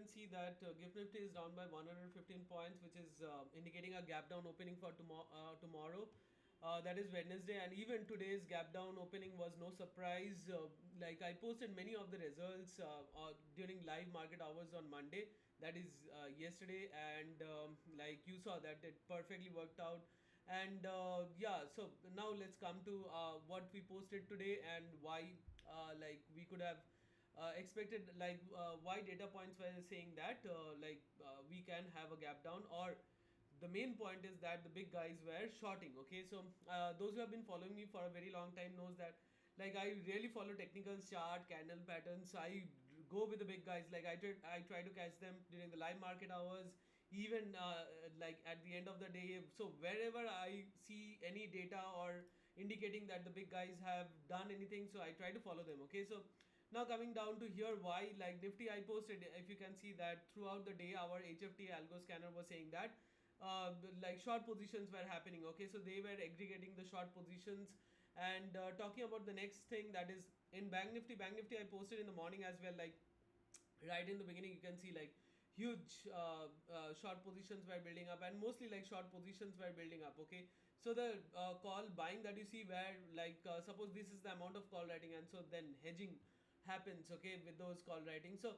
can see that Gift Nifty is down by 115 points, which is indicating a gap down opening for tomorrow. That is Wednesday, and even today's gap down opening was no surprise. Like I posted many of the results during live market hours on Monday, that is yesterday, and like you saw that it perfectly worked out. And yeah, so now let's come to what we posted today and why like we could have expected, like why data points were saying that we can have a gap down, or the main point is that the big guys were shorting. Okay, so those who have been following me for a very long time knows that like I really follow technical chart candle patterns. I go with the big guys. Like I try to catch them during the live market hours, even like at the end of the day. So wherever I see any data or indicating that the big guys have done anything, so I try to follow them. Okay, so now coming down to here, why like Nifty, I posted, if you can see that throughout the day our HFT algo scanner was saying that like short positions were happening. Okay, so they were aggregating the short positions. And talking about the next thing, that is in Bank Nifty I posted in the morning as well. Like right in the beginning you can see like huge short positions were building up, and mostly like short positions were building up. Okay, so the call buying that you see where like suppose this is the amount of call writing, and so then hedging happens, okay, with those call writing. So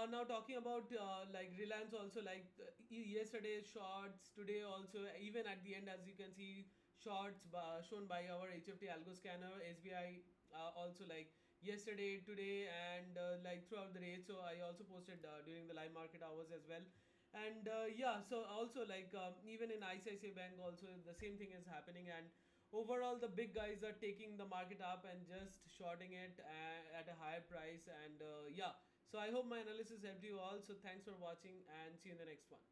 now talking about like Reliance also, like yesterday shorts, today also, even at the end as you can see shorts shown by our HFT algo scanner. SBI also like yesterday, today, and like throughout the day. So I also posted during the live market hours as well. And yeah, so also like even in ICICI Bank also the same thing is happening. And overall the big guys are taking the market up and just shorting it at a higher price. And yeah, so I hope my analysis helped you all. So thanks for watching and see you in the next one.